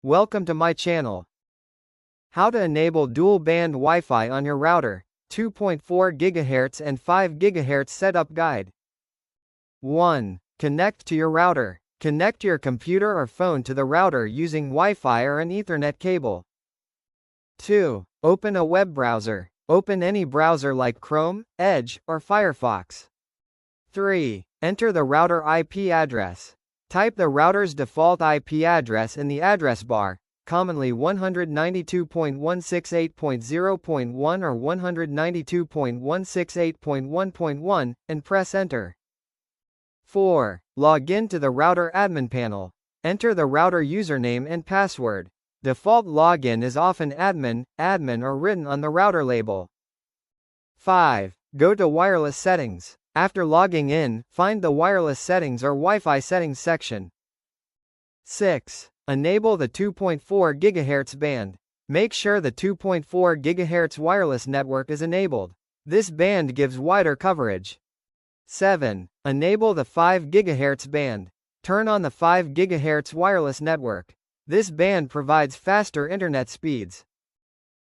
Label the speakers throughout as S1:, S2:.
S1: Welcome to my channel. How to enable dual-band Wi-Fi on your router, 2.4 GHz and 5 GHz setup guide. 1. Connect to your router. Connect your computer or phone to the router using Wi-Fi or an Ethernet cable. 2. Open a web browser. Open any browser like Chrome, Edge, or Firefox. 3. Enter the router IP address. Type the router's default IP address in the address bar, commonly 192.168.0.1 or 192.168.1.1, and press Enter. 4. Log in to the router admin panel. Enter the router username and password. Default login is often admin or written on the router label. 5. Go to wireless settings. After logging in, find the wireless settings or Wi-Fi settings section. 6. Enable the 2.4 GHz band. Make sure the 2.4 GHz wireless network is enabled. This band gives wider coverage. 7. Enable the 5 GHz band. Turn on the 5 GHz wireless network. This band provides faster internet speeds.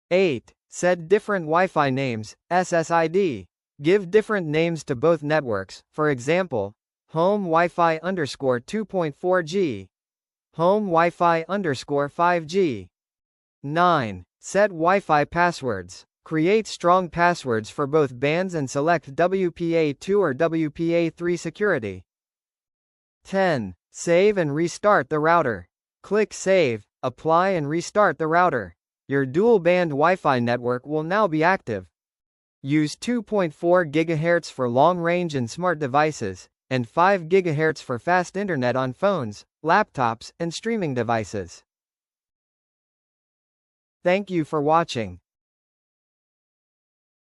S1: 8. Set different Wi-Fi names, SSID. Give different names to both networks, for example, Home Wi-Fi _2.4G, Home Wi-Fi _5G. 9. Set Wi-Fi passwords. Create strong passwords for both bands and select WPA2 or WPA3 security. 10. Save and restart the router. Click Save, apply and restart the router. Your dual-band Wi-Fi network will now be active. Use 2.4 GHz for long-range and smart devices, and 5 GHz for fast internet on phones, laptops, and streaming devices. Thank you for watching.